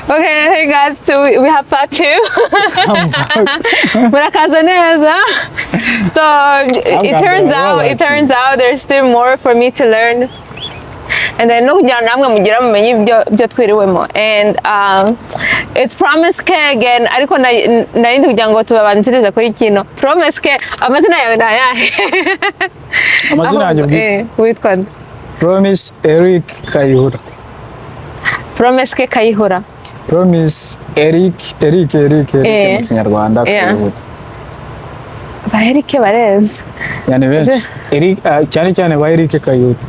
Okay, hey guys, so we have part 2. Murakaza neza. So it turns out there's still more for me to learn. And then no kugira namwe mugira mumenye ibyo twiriwemo. And it's promise ke again ariko narindi kugira ngo tubabanzirize kuri kino. Promise ke amazina yawe nayahe? Amazina yanjye bwite. Witwa Promise Eric Kayihura. Promise ke Kayihura. Promise Eric mu Kinyarwanda Kayihura. Ba Eric bareze. Yani benshi Eric cyane ba Eric Kayihura.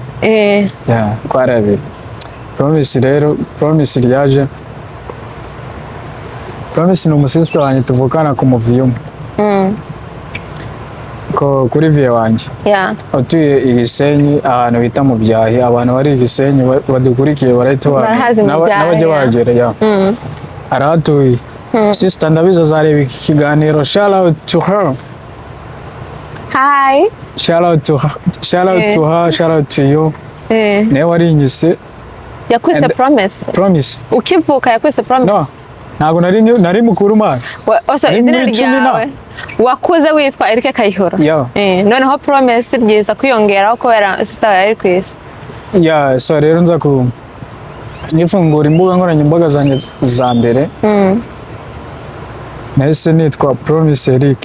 Ya kwarabe. Promise rero, Promise ryaje. Promise ni umusista wanjye tuvukana ku Muviyumu. Ko kuri vie wanjye. Yeah. Utuye Ibisenyi ahantu bita mu Byahi, abantu bari Ibisenyi badukurikiye barahita n'abajya bagera ya. Arahatuye. Sister ndabiza zareba ikiganiro. Shout out to her. Hi. Shout out to her, shout out to you. Ne warinyise. Yakwise Promise. Promise. Ukivuka yakwise Promise. No. Ntago nari mukuru man. Oso izina ryawe. Wakuze witwa Eric Kayihura. Yeah. Noneho Promise ryiza kwiyongeraho kubera sister yari kwise. Yeah, so rero nza ku nifungura imbuga nkoranyambaga zanjye za mbere. Nahise nitwa Promise Eric.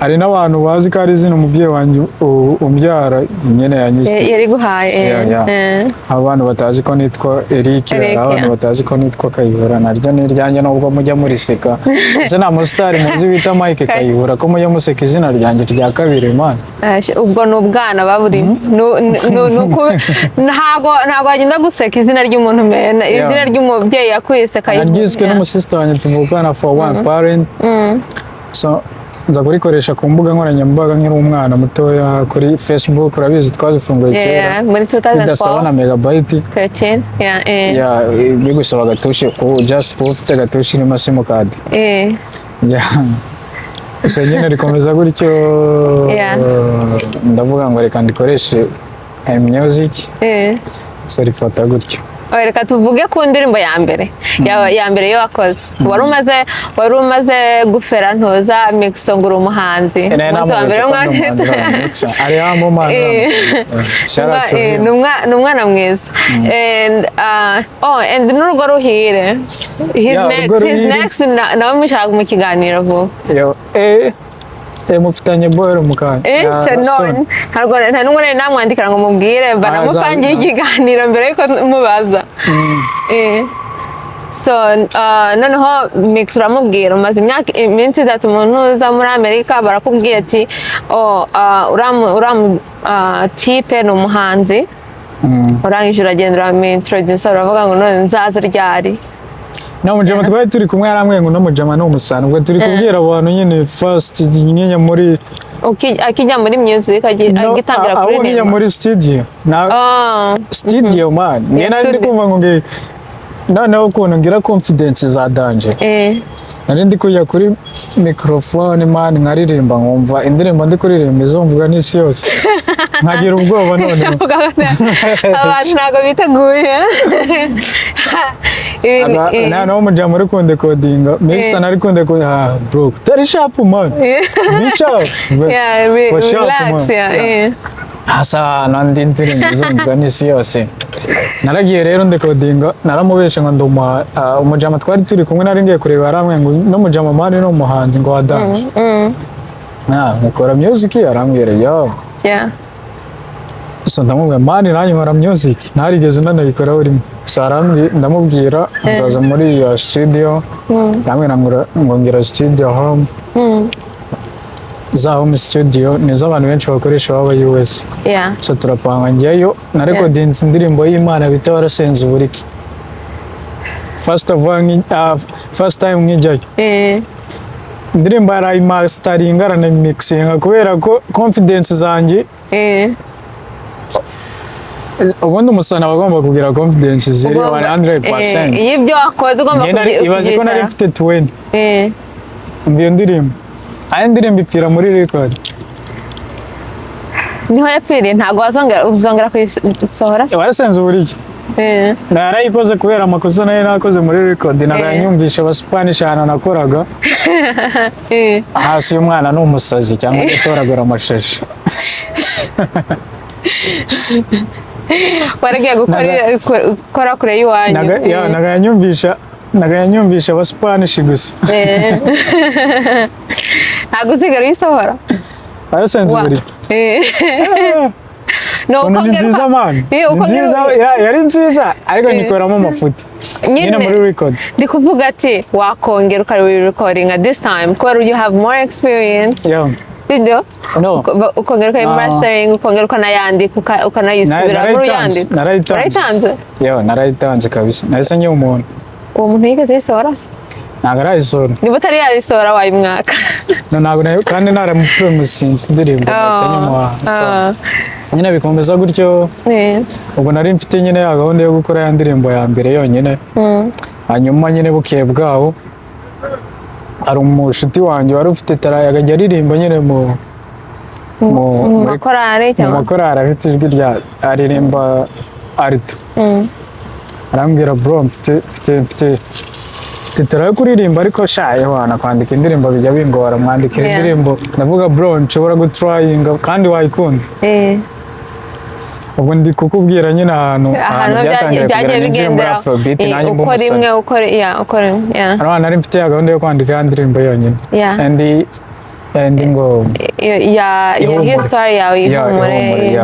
Hari n'abantu bazi ko ari izina umubyeyi wanjye umbyara nyene yanyise. Yari guhaye. Abantu batazi ko nitwa Eric, abantu batazi ko nitwa Kayihura, naryo ni ryanjye nubwo mujya muri seka. Ese nta mustar muzi bita Mike Kayihura ko mujya museka izina ryanjye rya kabiri man. Ubwo n'ubwana baburi. Ntago agenda guseka izina ry'umuntu mena, izina ry'umubyeyi yakwise Kayihura. Naryiswe n'umusista wanjye tuvukana for one parent. So nza kurikoresha ku mbuga nkoranyambaga nkiri umwana mutoya kuri Facebook urabizi twazifunguye kera muri 2012 bidasaba na megabyte 13 bigusaba gatushi ku just ku ufite gatushi ni simu card ese nyine rikomeza gutyo ndavuga ngo reka ndikoreshe music so rifata gutyo. Reka tuvuge ku ndirimbo ya mbere yo wakoze. Wari umaze gufera ntoza mixo ngura umuhanzi. Umunsi wa mbere ari hamo mana. Ni umwana mwiza. And n'urugo ruhire. His next nawe mushaka mu kiganiro vuba. Mufitanye bohero mukanya. Nta n'umwe nari namwandikira ngo mubwire banamupangiye ikiganiro mbere yuko mubaza. So noneho mix uramubwira umaze iminsi 3 umuntu uza muri Amerika barakubwiye ati type ni umuhanzi urangije uragenda uramintroduce uravuga ngo none nzaza ryari. No mujama twari turi kumwe yaramwe ngo no mujama no umusana ubwo turi kubwira abantu nyine first nyenya muri akijya muri music agitangira kuri nene aho muri studio na studio man nena ndi kumva ngo nge noneho ukuntu ngira confidence za danger nari ndi kujya kuri microphone man nkaririmba nkumva indirimbo ndi kuririmba izumvuga n'isi yose nkagira ubwoba none abantu ntago biteguye no mujama uri kunde codinga mix nari kunde ko bro tari sharp man be sharp relax asa nandi ndirimbo izumvuga n'isi yose naragiye rero ndecodinga naramubeshe ngo nduma umujama twari turi kumwe nari ngiye kureba aramwe ngo no mujama mani no muhanzi ngo wadanje mukora music arambwira yo so ndamubwira mani nanjye nkora music ntarigeze nanayikora urimo sarambwi ndamubwira nzaza muri iyo studio ndamwira ngo ngira studio home za home studio nizo abantu benshi bakoresha baba US. So turapanga njyayo na recordings indirimbo y'Imana bita warasenze uburiki. First time nkijyayo. Indirimbo yari mastering arana mixing kubera ko confidence zanjye ubundi umusana bagomba kugira confidence ziri 100%. Y'ibyo wakoze ugomba kugira. Ibaze ko nari mfite 20. Ndiyo ndirimbo. Aya ndirimbo ipfira muri record. Niho yapfiriye ntago uzongera kuyisohora. Warasenze uburiki. narayikoze kubera amakosa nari nakoze muri record naganyumvisha aba Spanish ahantu nakoraga hasi y'umwana ni umusazi cyangwa gutoragura amashashi waragiye gukora kure y'iwanyu naganyumvisha aba Spanish gusa ntabwo usigara uyisohora barasenze uburyo ni nziza mani yari nziza ariko nyikoramo amafuti nyine muri record ndi kuvuga ati wakongera ukari recording at this time kubera you have more experience video ukongera ukari mastering ukongera ukanayandika ukanayisubira muri yandika narayitanze narayitanze kabisa nahise njye umuntu uwo muntu yigeze yisohora se ntabwo arayisohora niba utari yayisohora wayimwaka ntabwo kandi naramupromusinze indirimbo nyine bikomeza gutyo ubwo nari mfite nyine ya gahunda yo gukora ya ndirimbo ya mbere yonyine hanyuma nyine bukeye bwaho hari umushuti wanjye wari ufite tara akajya aririmba nyine mu makorari afite ijwi rya aririmba arito arambwira bro mfite tara yo kuririmba ariko shaye wana kwandika indirimbo bijya bingora mwandikira indirimbo ndavuga bro nshobora gutrayinga kandi wayikunda ubu ndi kukubwira nyine ahantu byagiye bigendera ukora imwe ukora nari mfite ya gahunda yo kwandika ya ndirimbo yonyine and ngo ya history yawe y'ihumure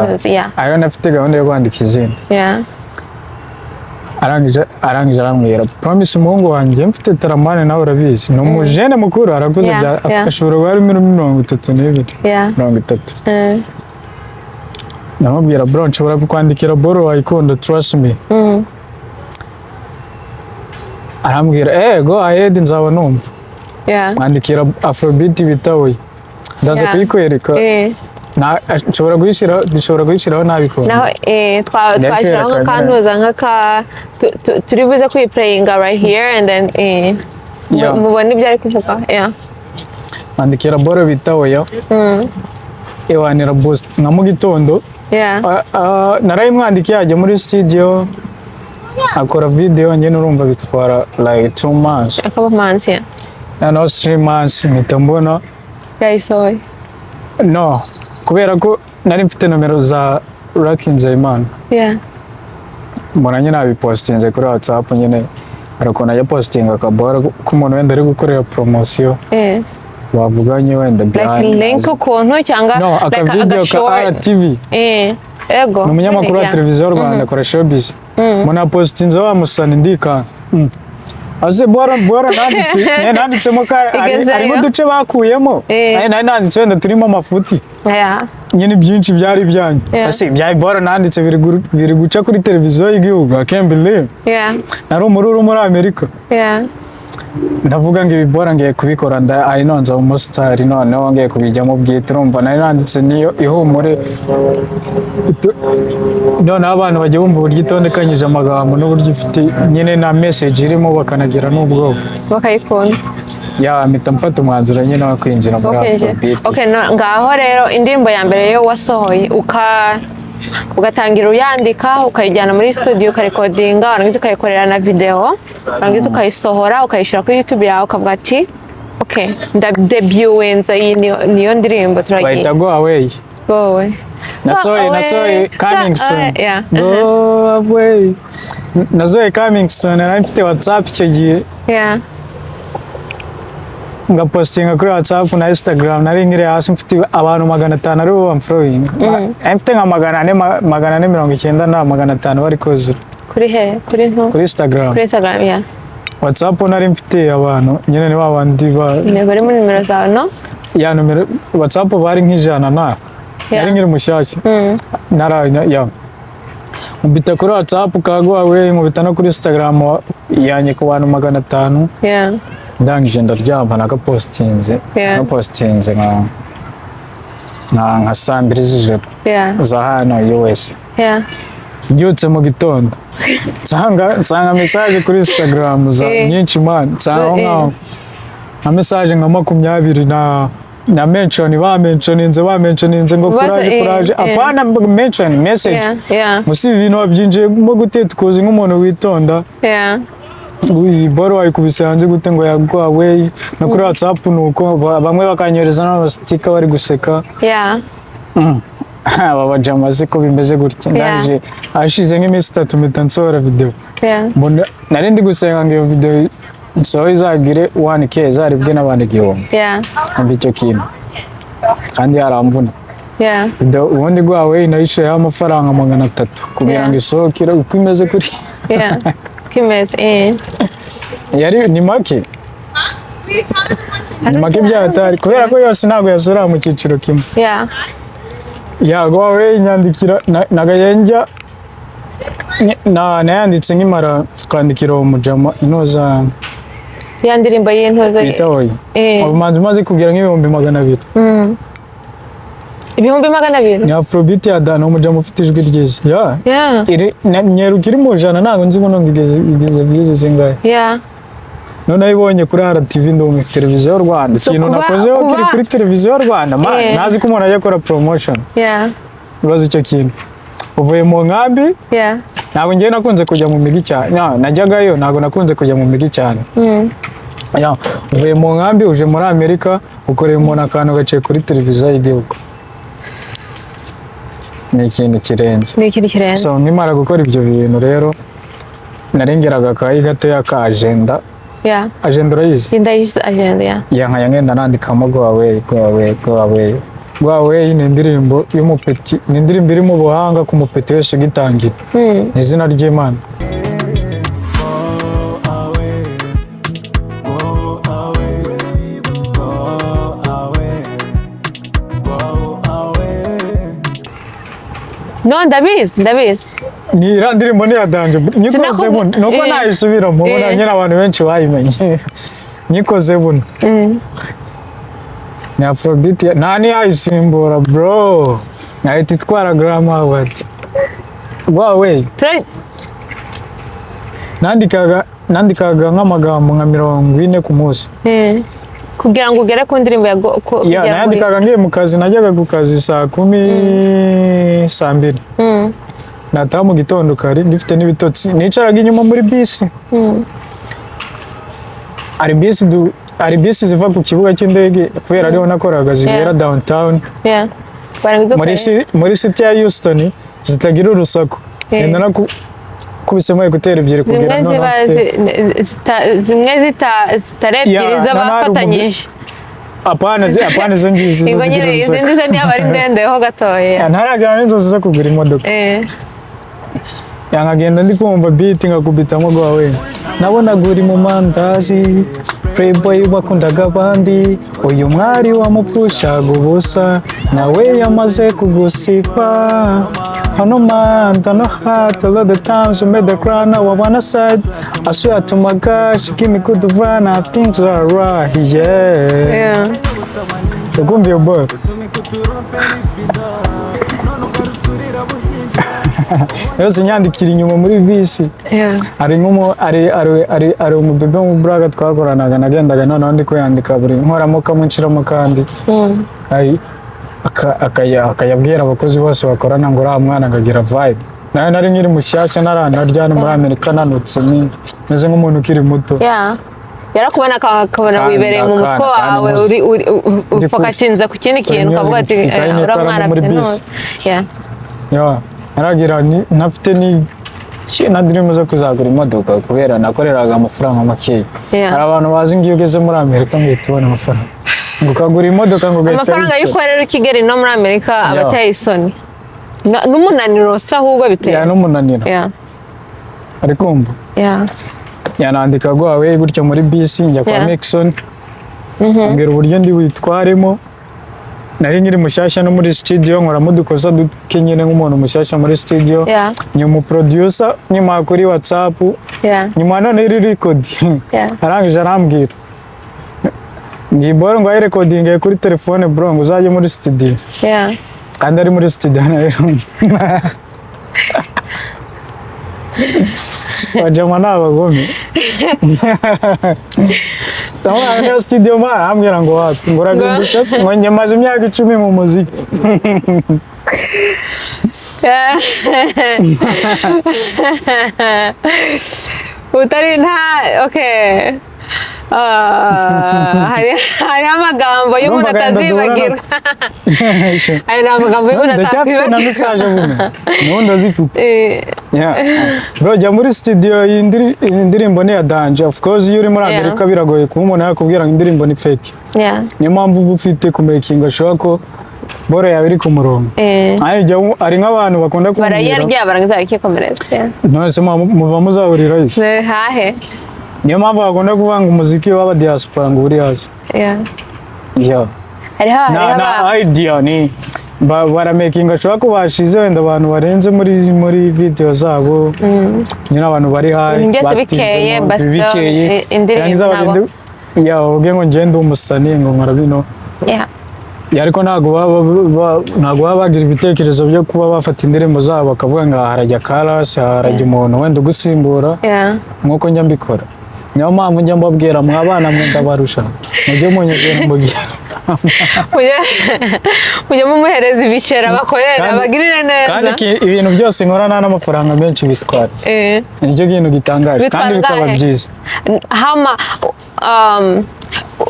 ayo nafite gahunda yo kwandika izindi arangije arambwira promise umuhungu wanjye mfite taramane nawe urabizi ni umujene mukuru arakuze ashobora kuba ari 32 namubwira bro nshobora kukwandikira boro wayikunda trust me arambwira go ahead nzaba numva mwandikira afrobeat bitawe ndaza kuyikwereka dushobora kuyishyiraho nabikora naho twashyiraho nk'akantuza turi buze kuyiplayinga right here and then mubona ibyo ari kuvuga mwandikira boro bitawe ewanira boost nka mu gitondo narayimwandikiye ajya muri studio akora video njye urumva bitwara like 2 months no 3 months mpita mbona yayisohoye no kubera ko nari mfite nomero za Lucky Nzeyimana mbona nyine abipostinze kuri WhatsApp nyine ariko najya postinga akabora k'umuntu wenda ari gukorera promotion wavuganye wenda like link ukuntu cyangwa akavideo ka RTV ego ni umunyamakuru wa televiziyo y'u Rwanda akora showbiz muna postinze wa musani ndika aze bora nanditsemo harimo uduce bakuyemo nari nanditse wenda turimo amafuti nyine byinshi byari ibyanyu bya bora nanditse biri guca kuri televiziyo y'igihugu I can't believe nari umururu muri Amerika ndavuga ngo ibi bora ngiye kubikora ari nonza umusitari noneho ngiye kubijyamo bwite urumva nari nanditse niyo ihumure noneho abantu bagiye bumva uburyo itondekanyije amagambo n'uburyo ifite nyine na message irimo bakanagira n'ubwoko bakayikunda mpita mfata umwanzuro nyine wo kwinjira muri Afrobeat. Ngaho rero indirimbo ya mbere yo wasohoye ugatangira uyandika ukayijyana muri studio ukarekodinga warangiza ukayikorera na video warangiza ukayisohora ukayishyira kuri YouTube yawe ukavuga ati ndadebutinze iyi niyo ndirimbo turagiye bahita go away nasohoye coming soon go away nasohoye coming soon nari mfite WhatsApp icyo gihe ngapostinga kuri WhatsApp na Instagram nari nkiri hasi mfite abantu 500 ari bo bamfollowing mfite nka 490 na 500 bari kuzura kuri Instagram WhatsApp nari mfite abantu nyine ni babandi bari muri nimero zawe no numero WhatsApp bari nk'ijana na nari nkiri mushyashya nkubita kuri WhatsApp kagwa we nkubita no kuri Instagram yanye ku bantu 500 ndangije ndaryama nagapostinze nka saa 2 z'ijoro za hano US mbyutse mu gitondo nsanga message kuri Instagram za nyinshi man nsanga nka message nka 20 na mention bamentioninze ngo courage apana mention message musi ibintu wabyinjiye mo gute tukoze nk'umuntu witonda iyi boro wayikubise hanze gute ngo yagwawe no kuri WhatsApp nuko bamwe bakanyoreza n'abastika bari guseka aba bajama ziko bimeze gutya ndaje ashize nk'iminsi 3 mpita nsora video nari ndi gusenga ngo iyo video so izagire 1k zaribwe n'abandi igihumbi umva icyo kintu kandi yaramvuna ubundi gwawe nayishoye amafaranga 300 kugira ngo isohokere uko imeze kuri yari ni make byatari kubera ko yose ntabwo yasora mu cyiciro kimwe gwawe inyandikira nagayenja nayanditse nkimara kwandikira uwo mujama inoza ya ndirimbo y'intoza itoye ubumanzi maze kugira nk'ibihumbi 200 ibihumbi 200 ni afrobeat ya Dana umujama ufite ijwi ryiza nyerukiri mu jana ntabwo nzi ngo igeze zingahe none ayibonye kuri RTV ndo televiziyo y'u Rwanda ikintu nakozeho kiri kuri televiziyo y'u Rwanda nazi ko umuntu ajya akora promotion ibibazo icyo kintu uvuye mu nkambi ntabwo ngiye nakunze kujya mu migi cyane najyagayo ntabwo nakunze kujya mu migi cyane uvuye mu nkambi uje muri Amerika ukoreye umuntu akantu gaciye kuri televiziyo y'igihugu ni ikintu kirenze so nkimara gukora ibyo bintu rero narengeraga akayi gatoya ka agenda agenda urayizi agenda nkaya ngenda nandikamo Gwawe ni indirimbo y'umupeti ni indirimbo iri mu buhanga ku mupeti wese ugitangira ni izina ry'Imana no ndabizi ni iriya ndirimbo niyadanje nyikoze buno nuko nayisubiramo ubona nyine abantu benshi bayimenye nyikoze buno ni afrobeat nta niyayisimbura bro nahita itwara Grammy Award Gwawe nandikaga nk'amagambo nka 40 ku munsi kugira ngo ugere ku ndirimbo nandikaga ngiye mu kazi najyaga ku kazi saa 10 saa 2 nataha mu gitondo kare ndifite n'ibitotsi nicaraga inyuma muri bisi ari bisi ziva ku kibuga cy'indege kubera ariho nakoraga zigera downtown muri city ya Houston zitagira urusaku enda kubisemo ekuteri ebyiri kugira ngo zimwe zitare ebyiri z'abafatanyije apana izo ngizi zigira urusaku izindi zo niba ari ndende ho gatoya ntaragana n'inzozi zo kugura imodoka nkagenda ndi kumva beat ngakubitamo Gwawe nabonaga uri mu mandazi playboy wakundaga abandi uyu mwari wamupfushaga ubusa nawe yamaze kugusipa hano man no heart all the times you made the crown now I wanna side I swear to my gosh give me good run I think are right ukumva iyo boy yose nyandikira inyuma muri bisi ari umubebe mu buraga twakoranaga nagendaga noneho ndi kuyandika buri nkoramo kamwe nshiramo kandi akayabwira abakozi bose bakorana ngo uriya mwana akagira vibe nayo nari nkiri mushyashya narana muri Amerika nanutse meze nk'umuntu ukiri muto yarakubona akabona wibereye mu mutwe wawe ufokashinze ku kindi kintu ukavuga ati uriya mwana muri bisi naragira nafite na dream zo kuzagura imodoka kubera nakoreraga amafaranga makeya hari abantu bazi ngo iyo ugeze muri Amerika ngo tubone amafaranga ngo ukagura imodoka ngo ugahita amafaranga y'ukorera ukigera no muri Amerika abateye isoni n'umunaniro se ahubwo biteye n'umunaniro ari kumva yanandika Gwawe gutyo muri bisi njya kwa Nixon ambwira uburyo ndi witwaremo nari nkiri mushyashya no muri studio nkoramo dukoza dukenyene nk'umuntu mushyashya muri studio nyuma producer nyuma kuri WhatsApp nyuma none iri record arangije arambwira ngiboro ngo ay recording kuri telefone bro ngo uzaje muri studio kandi ari muri studio rero wajama n'abagome ndamubwira niyo studio man ambwira ngo wapi ngo urabindusha se ngo njye maze imyaka 10 mu muziki utari nta okay hari amagambo y'umuntu atazibagirwa hari amagambo y'umuntu atakwibagirwa na message buno nundi azifite bro jya muri studio indirimbo ni ya danje of course iyo uri muri Amerika biragoye kuba umuntu yakubwira ngo indirimbo ni fake niyo mpamvu uba ufite kumakinga ashobora ko bora yawe iri ku murongo ari nk'abantu bakunda kumbwira barayarya barangiza bakikomereza none se muba muzahurira iki hahe niyo mpamvu bakunda kuvuga ngo umuziki w'aba diaspora ngo uri hasi na idea ni baramakinga ashobora ko bashize wenda abantu barenze muri video zabo nyine abantu bari hayi bikeye indirimbo ubwe ngo ngende umusani ngo nkora bino ariko ntabwo baba bagira ibitekerezo byo kuba bafata indirimbo zabo bakavuga ngo harajya karasi harajya umuntu wenda ugusimbura nk'uko njya mbikora niyo mpamvu njya mbabwira mwabana mwe ndabarusha mujye munyegera mbabwira mujye mumuhereza ibiceri abakorera abagirire neza kandi ibintu byose nkora nta n'amafaranga menshi bitwara nicyo kintu gitangaje kandi bikaba byiza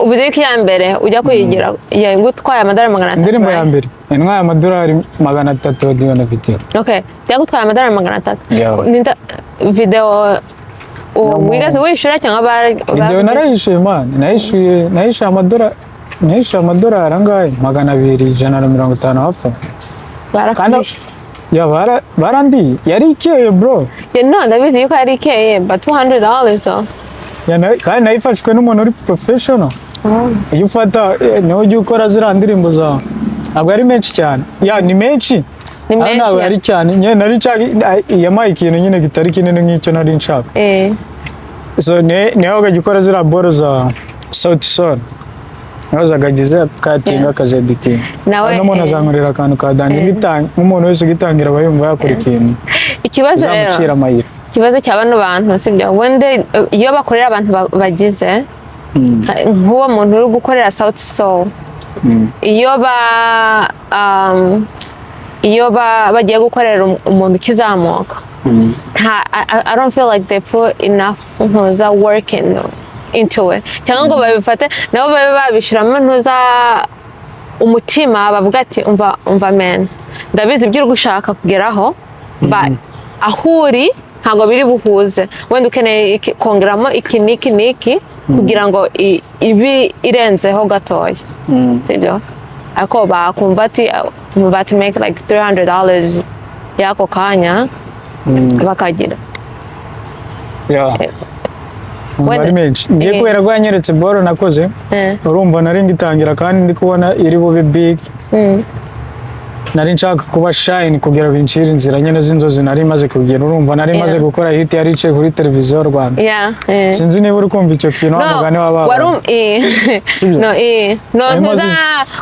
ubuze ko iya mbere ujya kuyigira yagutwaye amadolari 300 indirimbo ya mbere intwaye amadolari 300 audio na video byagutwaye amadolari 300 video wigeze wishyura cyangwa video narayishyuye man nayishyuye amadolari angahe 250 hafi barandiye yari ikeye bro ndabizi yuko yari ikeye but $200 so kandi nayifashwe n'umuntu uri professional iyo ufata niho ujya ukora ziriya ndirimbo zawe ntabwo ari menshi cyane ni menshi ntabwo ari cyane nyine nari nshaka yamaye ikintu nyine kitari kinini nk'icyo nari nshaka so niho ukajya ukora ziriya boro za sauti sol niho zagagize katinga akazeditinga n'umuntu azankorera akantu ka dani nk'umuntu wese ugitangira aba yumva yakora ikintu ikibazo amayira ikibazo cya bano bantu sibyo wende iyo bakorera abantu bagize nk'uwo muntu uri gukorera sauti sol iyo bagiye gukorera umuntu ukizamuka I don't feel like they put enough work into it cyangwa ngo babifate nabo babe babishiramo umutima bavuga ati umva men ndabizi ibyo uri gushaka kugeraho aho uri ntabwo biri buhuze wenda ukeneye kongeramo iki n'iki kugira ngo ibi irenzeho gatoya sibyo ariko bakumva ati I'm about to make like $300 y'ako kanya bakagira ari menshi ngiye kubera ko yanyeretse boro nakoze urumva nari ngitangira kandi ndi kubona iri bube big nari nshaka kuba shine kugira bincire inzira nyene z'inzozi nari maze kugira urumva nari maze gukora hit yari ice kuri televiziyo Rwanda sinzi niba uri kumva icyo kintu wamugane wababa no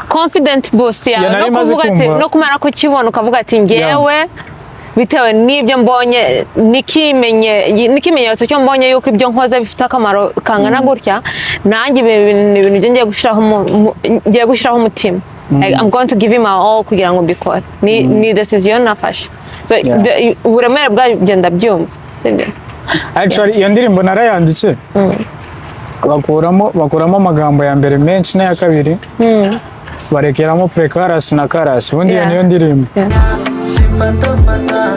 confident boost ya no kuvuga ati no kumara kukibona ukavuga ati ngewe bitewe n'ibyo mbonye n'ikimenyetso cyo mbonye yuko ibyo nkoze bifite akamaro kangana gutya nanjye ibintu ngiye gushyiraho umutima I'm going to give him all kugira ngo mbikore ni decision nafashe so uburemere bwabyo ndabyumva actually iyo ndirimbo narayanditse bakuramo amagambo ya mbere menshi n'aya kabiri barekeramo pre-chorus na chorus ubundi iyo niyo ndirimbo simfatafata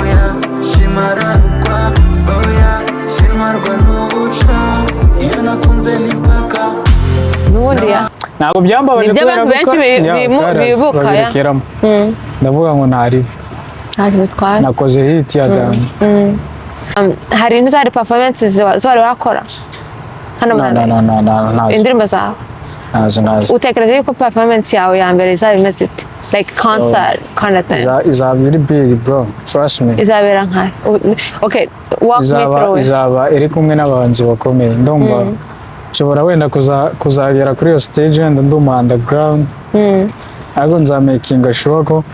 oya simaranukwa oya sinmarwa n'ubusa iyo nakunze n'impaka n'ubundi ntabwo byambabaje kubera ko benshi bibuka ndavuga ngo ntari bitwara nakoze hit ya dani hari n'izari performances zari wakora hano no indirimbo zawe nazo utekereza yuko performance yawe ya mbere izaba imeze ite like concert kind of thing izaba iri big bro trust me izabera nkayo okay walk me through izaba iri kumwe n'abahanzi bakomeye ndumva nshobora wenda kuzagera kuri iyo stage wenda ndi umu underground ariko nzamakinga sure ko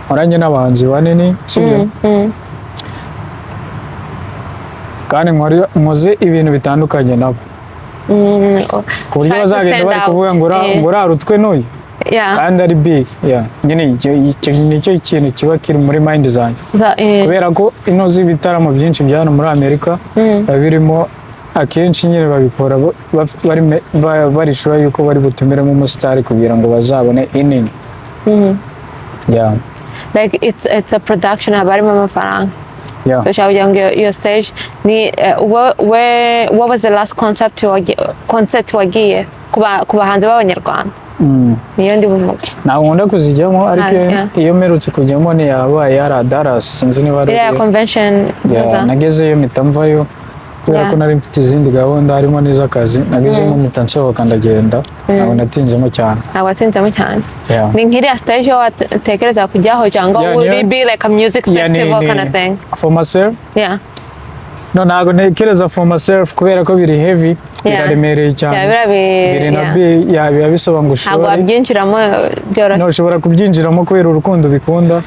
nkoranye n'abahanzi banini sibyo kandi nkoze ibintu bitandukanye nabo ku buryo bazagenda bari kuvuga ngo urarutwe n'uyu kandi ari big. Nyine nicyo kintu kiba kiri muri mind zanjye kubera ko ino z'ibitaramo byinshi bya hano muri Amerika birimo akenshi nyine babikora barishura yuko bari butumiremo umusitari kugira ngo bazabone inini. Like it's a production habarimo amafaranga. So shall we your stage ni what was the last concert wagiye ku bahanzi b'abanyarwanda? Niyo ndi buvuga ntabwo nkunda kuzijyamo ariko iyo mperutse kujyamo ni yabaye yari Dallas sinzi niba ari convention. Nagezeyo mpita mvayo kubera ko nari mfite izindi gahunda harimo n'iz'akazi nagezemo mpita nsohoka ndagenda ntabwo natinzemo cyane. Ni nk'iriya stage watekereza kujyaho cyangwa would be like a music festival kind of thing? For myself? No, ntabwo ntekereza for myself kubera ko biri heavy biraremereye cyane biba bisaba ngo ntabwo wabyinjiramo byoroshye. No, ushobora kubyinjiramo kubera urukundo bikunda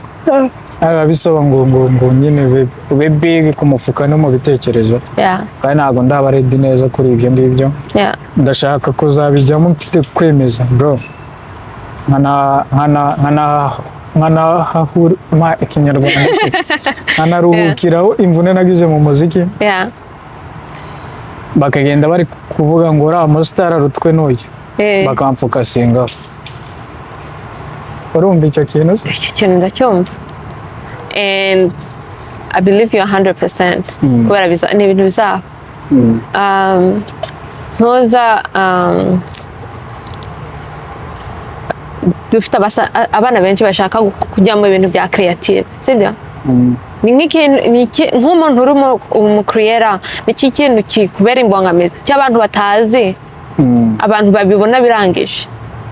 biba bisaba ngo nyine ube big ku mufuka no mu bitekerezo kandi ntabwo ndaba ready neza kuri ibyo ngibyo. Ndashaka kuzabijyamo mfite kwemeza bro nkanaruhukiraho imvune nagize mu muziki bakagenda bari kuvuga ngo uriya musitari arutwe n'uyu bakamfuka singaho. Urumva icyo kintu? Icyo kintu ndacyumva and I believe you 100% kubera ni ibintu bizaba ntuza dufite abana benshi bashaka kujya mu bintu bya creative sibyo? Ni nk'umuntu uri mu creator niki kintu kikubera imbogamizi cy'abantu batazi abantu babibona birangije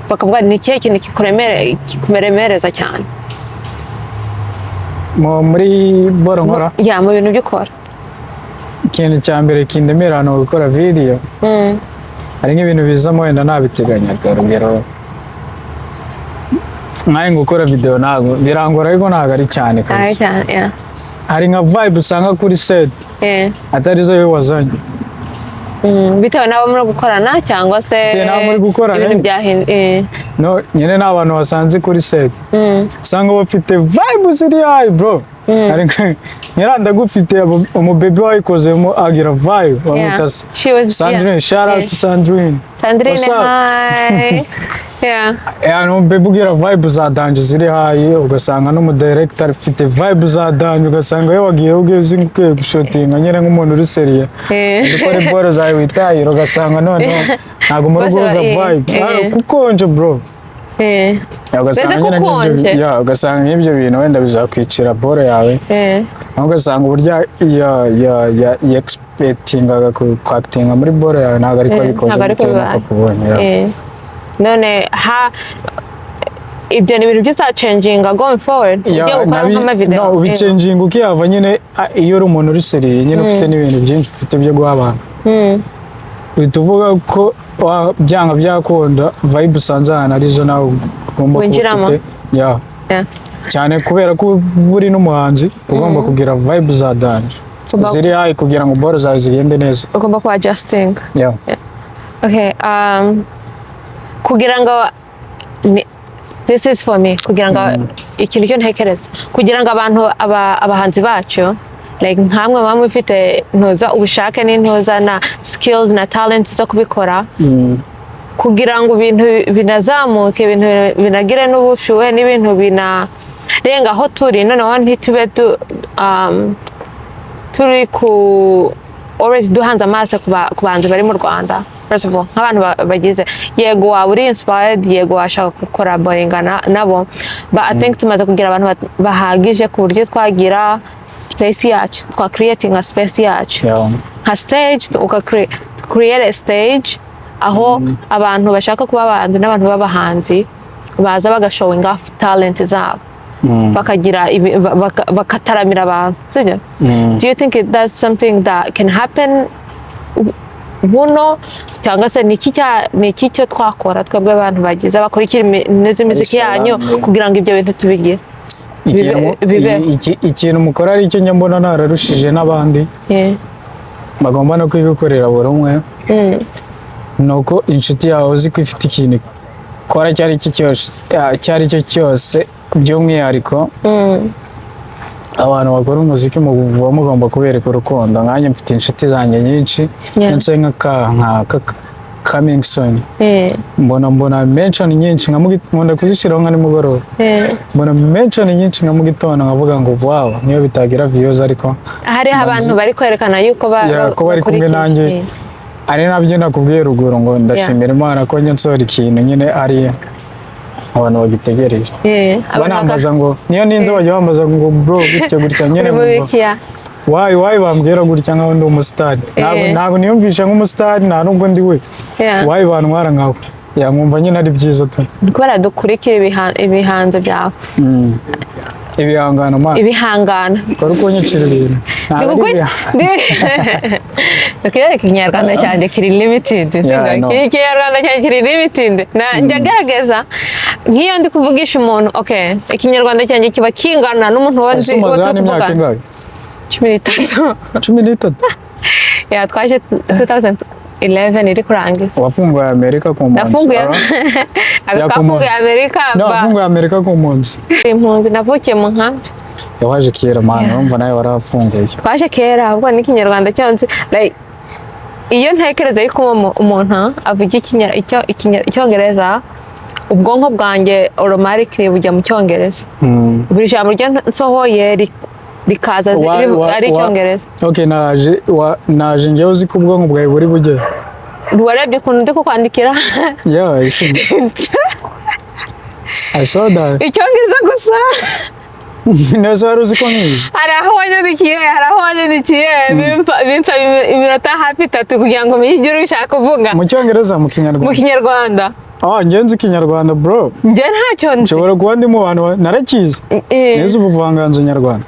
bakavuga ni ikihe kintu kikuremereza cyane muri boro nkora? Mu bintu byo ukora ikintu cya mbere kindemera ni gukora video. Hari nk'ibintu bizamo wenda nabiteganyaga urugero nkaye gukora video ntabwo birangora ariko ntabwo ari cyane kabisa. Hari nka vibe usanga kuri set atari zo yo wazanye bitewe n'abo muri gukorana cyangwa se ibintu byahinduye. No, nyine n'abantu basanze kuri set usanga bafite vibe ziri high bro. Ndagufite umubebe wayikozemo agira vibe bamwita Sandrine. Shout out to Sandrine. Hi. Umubebe ugira vibe za danje ziri high ugasanga n'umudirector afite vibe za danje ugasanga iyo wagiye ugeze nk'ugiye gushotinga nyine nk'umuntu uri seriye dukora boro zawe witahira ugasanga noneho ntabwo muri guhuza vibe kukonje bro. Ugasanga nk'ibyo bintu wenda bizakwicira boro yawe ugasanga uburyo expectingaga kwakitinga muri boro yawe ntabwo ariko bikoze bitewe n'uko kubonye. None ibyo ni ibintu by'uzachanginga going forward ugiye gukora nk'amavideo? Ubichanginga ukiyava nyine iyo uri umuntu uri seriye nyine ufite n'ibintu byinshi ufite byo guha abantu uhita uvuga ko byanga byakunda vibe usanze ahantu arizo nawe ugomba kuba ufite cyane kubera ko buri n'umuhanzi ugomba kugira vibe za danje ziri high kugira ngo boro zawe zigende neza. Ugomba ku adjusting. Okay, kugira ngo this is for me kugira ngo ikintu cyo ntekereza kugira ngo abantu abahanzi bacu like nkamwe bamwe ufite ntoza ubushake n'intoza na skills na talent zo kubikora kugira ngo ibintu binazamuke ibintu binagire n'ubushuhe n'ibintu binarenga aho turi noneho ntitube turi always duhanze amaso ku bahanzi bari mu Rwanda. First of all, nk'abantu bagize yego waba uri inspired yego washaka gukoraboringa nabo but I think tumaze kugira abantu bahagije ku buryo twagira space yacu creating a space yacu nka stage create a stage aho abantu bashaka kuba abahanzi n'abantu b'abahanzi baza bagashowing off talent zabo bakagira bakataramira abantu sibyo? Do you think that's something that can happen buno cyangwa se ni iki cyo twakora twebwe abantu bagize bakurikira imiziki yanyu kugira ngo ibyo bintu tubigire ikintu mukora ari icyo nyambona nararushije n'abandi bagomba no kwibikorera buri umwe nuko inshuti yawe uzi ko ifite ikintu ikora cyari cyo cyose by'umwihariko abantu bakora umuziki muba mugomba kubereka urukundo. Nkanjye mfite inshuti zanjye nyinshi ndetse nka coming soon mbona mention nyinshi nkunda kuzishyiraho nka nimugoroba mbona mention nyinshi nka mu gitondo nkavuga ngo wow niyo bitagira views ariko hariho abantu bari kwerekana yuko bari kumwe nanjye. Ari nabyo nakubwiye ruguru ngo ndashimira Imana ko njye nsohora ikintu nyine ari abantu bagitegereje. Banambaza ngo niyo ninze bajya bambaza ngo bro gutya nyine wayi bambwira gutya nkaho ndi umusitari. Ntabwo niyumvisha nk'umusitari nta nubwo ndi we. Wayi bantwara nkaho nkumva nyine ari byiza tu. Kubera dukurikira ibihanzo byawe. Ibihangano kora uko nyicira ibintu Kiriya ikinyarwanda cyanjye kiri limited. Ikinyarwanda cyanjye kiri limited. Njya gerageza nk'iyo ndi kuvugisha umuntu ikinyarwanda cyanjye kiba kingana n'umuntu wazi uwo tuvugana. 13 twaje 2011 iri kurangiza. Wafunguye Amerika ku mpunzi. Nafunguye Amerika. Nafunguye Amerika ku mpunzi. Impunzi navukiye mu nkambi. Yawaje kera man urumva nawe warafunguye. Twaje kera ahubwo n'ikinyarwanda cyonse iyo ntekereza yuko umuntu avuga icyongereza ubwonko bwanjye automatically bujya mu cyongereza. Buri jambo ryo nsohoye rikaza ari icyongereza. Naje njyewe uzi ko ubwonko bwawe buri bujye. Ntiwarebye ukuntu ndi kukwandikira? I saw that. Icyongereza gusa. Neza wari uzi ko nkizi. Hari aho wanyandikiye binsaba iminota hafi 3 kugira ngo menye ibyo ushaka kuvuga. Mu cyongereza mu kinyarwanda? Mu kinyarwanda. Njye nzi ikinyarwanda bro. Njye ntacyo nzi. Nshobora kuba ndi mu bantu narakizi. Neza ubuvanganzo nyarwanda.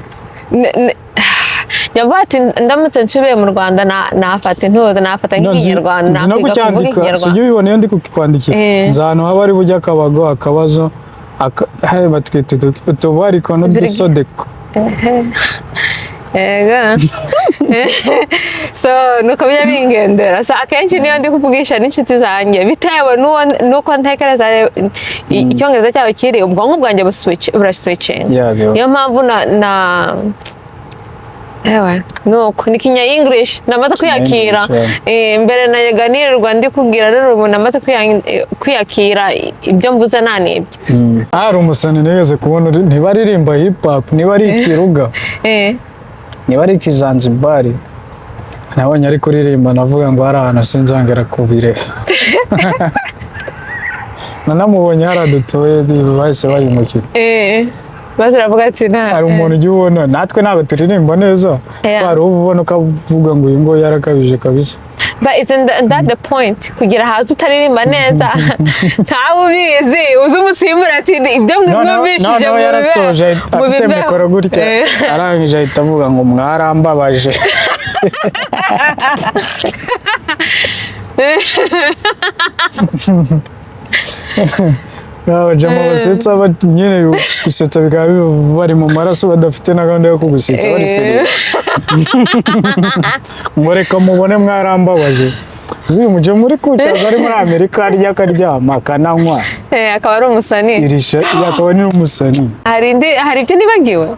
Yavuga ati ndamutse nsubiye mu Rwanda nafata nk'ikinyarwanda. Nzi no kucyandika. Sijya ubibona iyo ndi kukwandikira. Nzi ahantu haba ari bujya akabago akabazo batwite utubariko n'udusodeko. So nuko bijya bingendera. So akenshi niyo ndi kuvugisha n'inshuti zanjye bitewe nuko ntekereza icyongereza cyawe kiri ubwonko bwanjye buraswitchinga. Niyo mpamvu nuko ni kinya English namaze kwiyakira. Mbere naganirirwa ndi kubwira rero ubu namaze kwiyakira ibyo mvuze nanibyo. Hari umusani nigeze kubona ntibaririmba hip hop ntibari ikiruga. Ntibari ikizanzibari. Nabonye ari kuririmba navuga ngo hari ahantu sinzongera kubireba. Nanamubonye haradutoye bahise bayimukira. Baziravuga ati hari umuntu ujya ubona natwe ntabwo turirimba neza. Hari ubona ukavuga ngo uyu nguyu yarakabije kabisa. But isn't that the point? Kugira haza utaririmba neza ntawe ubizi uzi umusimbura ati ibyo mwumvishije mu yarasoje afite mikoro gutya arangije ahita avuga ngo mwarambabaje. Abajama basetsa nyine gusetsa bikaba bari mu maraso badafite na gahunda yo kugusetsa bari seriye. Mureka mubone mwarambabaje. Mujye muri kucaza ari muri Amerika arya akaryama akananywa. Akaba ari umusani. Irisha yakaba ni umusani. Hari ibyo nibagiwe?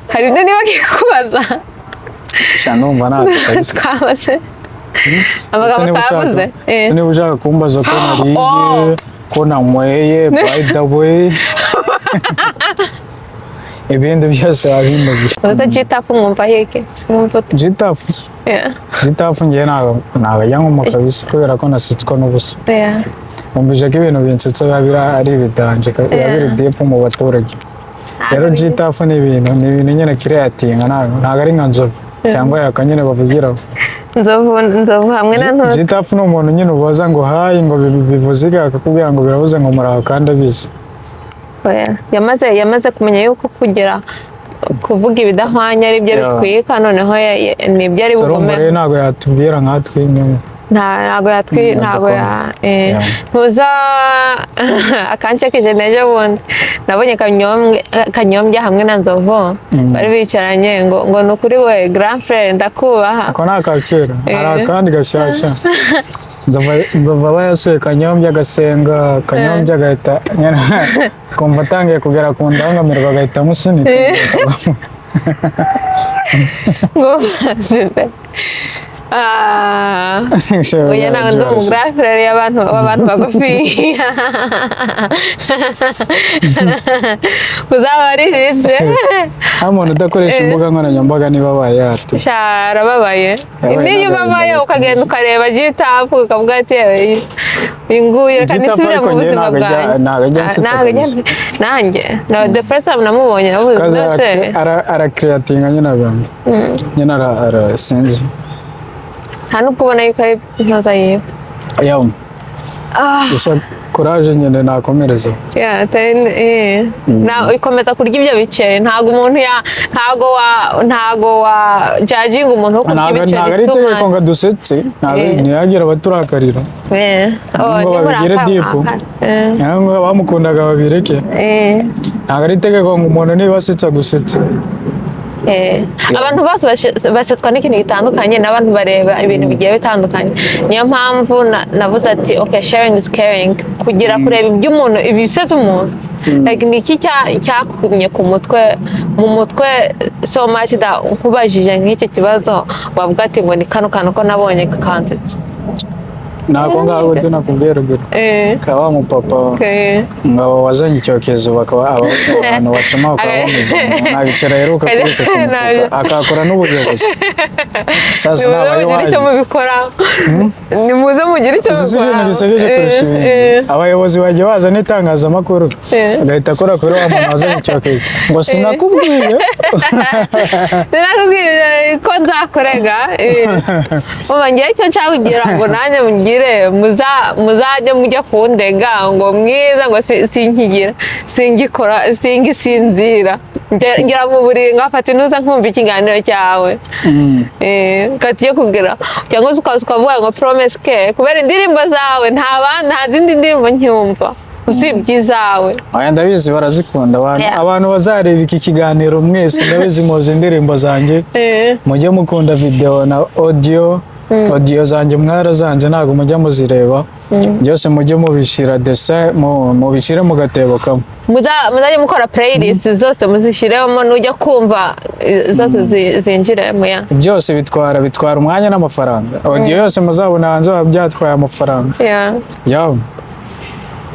Hari ibyo nibagiwe kubaza? Numva ntabwo twabaze. Amagambo twavuze. Niba ushaka kumbaza ko nariye ko nanyweye by the way ibindi byose wabimbagije. Uza jitafu mwumva heke? Jitafu ngiye ntabwo ajya nk'umu kabisa kubera ko nasitswa n'ubusa. Mwumvise ko ibintu binsetsa biba ari ibidanje biba biri deep mu baturage. Rero jitafu ni ibintu nyine kireyatinga ntabwo ari nka nzovu cyangwa yakanyine bavugiraho. Nzovu hamwe na ntoki. Jitafu ni umuntu nyine ubaza ngo hayi ngo bivuze akakubwira ngo birabuze ngo muraho kandi abizi. Yamaze kumenya yuko kuvuga ibidahwanya ari byo bitwika noneho nibyo ari bugome. Ntabwo yatubwira nkatwe ntabwo ntuza akancekeje nejo bundi nabonye kanyombya hamwe na nzovu bari bicaranye ngo ni ukuri we grand frère ndakubaha. Ako ni akakera hari akandi gashyashya nzova bayasuye Kanyombya agasenga, Kanyombya agahita kumva atangiye kugera ku ndangamirwa agahita amusunika. ngo oya ntabwo ndi umugarafe y'abantu bagufi kuzaba ari rese nta muntu udakoresha imbuga nkoranyambaga niba abaye yate arababaye niyo ubabaye ukagenda ukareba jitapu ukavuga ati inguye kanisubire mu buzima bwanjye nanjye the first time namubonye navuze arakreatinga nyine abantu nyine arasinzi nta nubwo ubona yuko ari intoza yiwe yawe gusa courage nyine nakomereza ikomeza kurya ibyo biceri ntago umuntu ntago wa judging umuntu wo kurya ibiceri ntago ari itegeko ngo dusetse ntiyagira abaturakarira ngo babigire dipu ngo bamukundaga babireke ntago ari itegeko ngo umuntu niba asetsa gusetse abantu bose basetswa n'ikintu gitandukanye n'abantu bareba ibintu bigiye bitandukanye niyo mpamvu navuze ati okay sharing is caring kugira kureba iby'umuntu ibisetsa umuntu like niki cyakumye mu mutwe so much that nkubajije nk'iki kibazo wavuga ati ngo ni kano kantu ko nabonye kakantetse nako ngaho tunakubwira ruguru kawa mu papa ngabo wazanye icyokezo bakaba abantu bacuma ukaba bameze nabicara rero akakora n'ubuyobozi sasa nabaye waje icyo mubikora ni muze mugira icyo mubikora ibintu bisegeje kurusha abayobozi bagiye baza n'itangazamakuru agahita akora kuri wa muntu wazanye icyokezo ngo sinakubwiye ko nzakorega ngiye icyo nshaka kugira ngo nanjye muzajye mujya kundega ngo mwiza ngo sinkigira singikora singisinzira ngira mu buriri ngafata inuza nkumva ikiganiro cyawe katiye kugira cyangwa ukavuga ngo promise ke kubera indirimbo zawe nta zindi ndirimbo ncyumva usibye izawe ndabizi barazikunda abantu bazareba iki kiganiro mwese ndabizi muzi indirimbo zanjye mujye mukunda video na audio zanjye mwarazanze ntabwo mujya muzireba byose mujye mubishira mubishire mu gatebo kamwe muzajye mukora playlist zose muzishiremo nujya kumva zose zinjiremo byose bitwara umwanya n'amafaranga audio yose muzabona hanze byatwaye amafaranga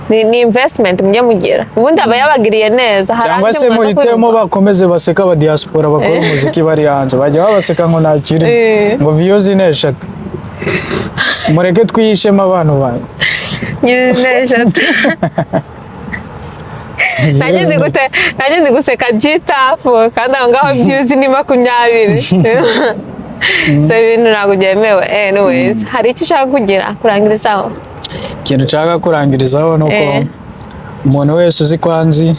ni investment mujye mugira ubundi aba yabagiriye neza cyangwa se muhitemo bakomeze baseka aba diaspora bakora umuziki bari hanze bajya babaseka ngo ntakiri ngo views ni 3 mureke twiyishema abantu banyu nanjye ndi guseka jitafu kandi aho ngaho views ni 20 so ibintu ntabwo byemewe anyways hari icyo ushaka kugira kurangirizaho ikintu nshaka kurangirizaho ni uko umuntu wese uzi ko anzi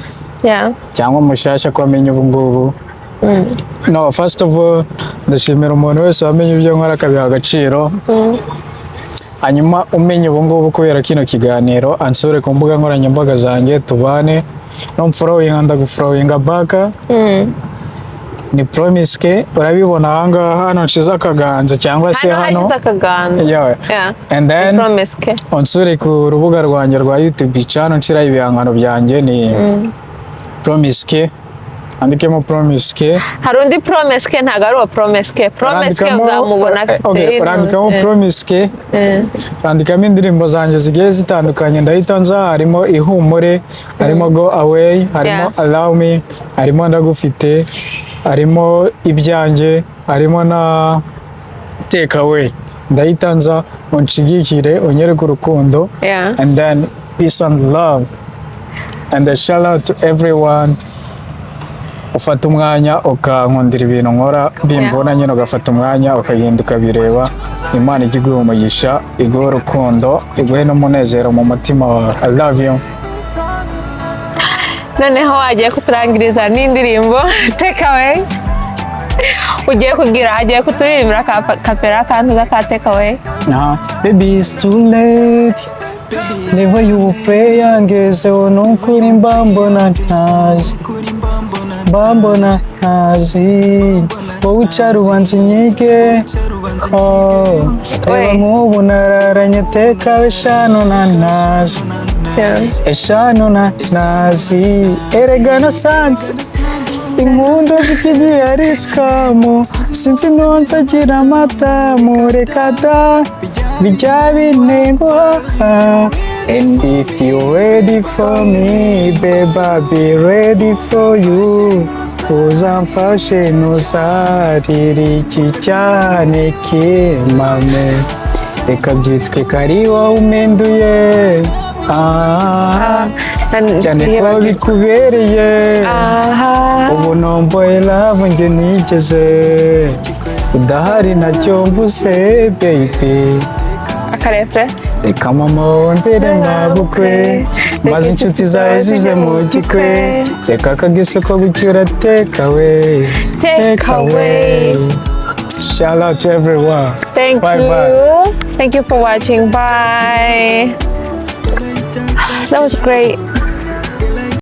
cyangwa mushasha ko amenya ubu ngubu no first of all ndashimira umuntu wese wamenye ibyo nkora akabiha agaciro hanyuma umenye ubu ngubu kubera kino kiganiro ansure ku mbuga nkoranyambaga zanjye tubane no following ndagufurowinga back ni promise ke urabibona ahangaha hano nshize akaganza cyangwa se hano and then promise ke onsure ku rubuga rwanjye rwa YouTube channel nshira ibihangano byanjye ni promise ke andikemo promise ke hari undi promise ke ntago ari promise ke uzamubona afite urandikamo promise ke urandikamo indirimbo zanjye zigiye zitandukanye ndahita nza harimo ihumure harimo go away harimo allow me harimo ndagufite harimo ibyanjye harimo na take away ndahita nza unshigikire unyereke urukundo and then peace and love and a shout out to everyone ufata umwanya ukankundira ibintu nkora bimvuna nyine ugafata umwanya ukagenda ukabireba Imana iguhe umugisha iguhe urukundo iguhe n'umunezero mu mutima wawe I love you. Noneho wagiye kuturangiriza n'indirimbo take away agiye kuturirimbira kapera kantu ka take away. Baby it's too late never you pray angezeho nukuri mbambona ntazi wowe ucara ubanza unyige. Oh, reba nk'ubu nararanye teka eshanu na nazi. Eshanu na nazi. Erega nasanze impundu zikigiye ari sikamu, sinzi nonsagira amatamu, reka da bijya bintenguha. And if you're ready for me, babe, I'll be ready for you. Uzamfashe ntuzarire iki cyane kimame, reka byitwe ko ari wowe umpinduye. Cyane ko bikubereye, ubu nomboye love njye nigeze, udahari ntacyo mvuze baby. Akarefre Reka mama wongere mabukwe, maze inshuti zawe zize mu gikwe, reka akageso ko gucyura take away. Shout out to everyone. Thank Bye you. Bye. Thank you for watching. Bye. That was great.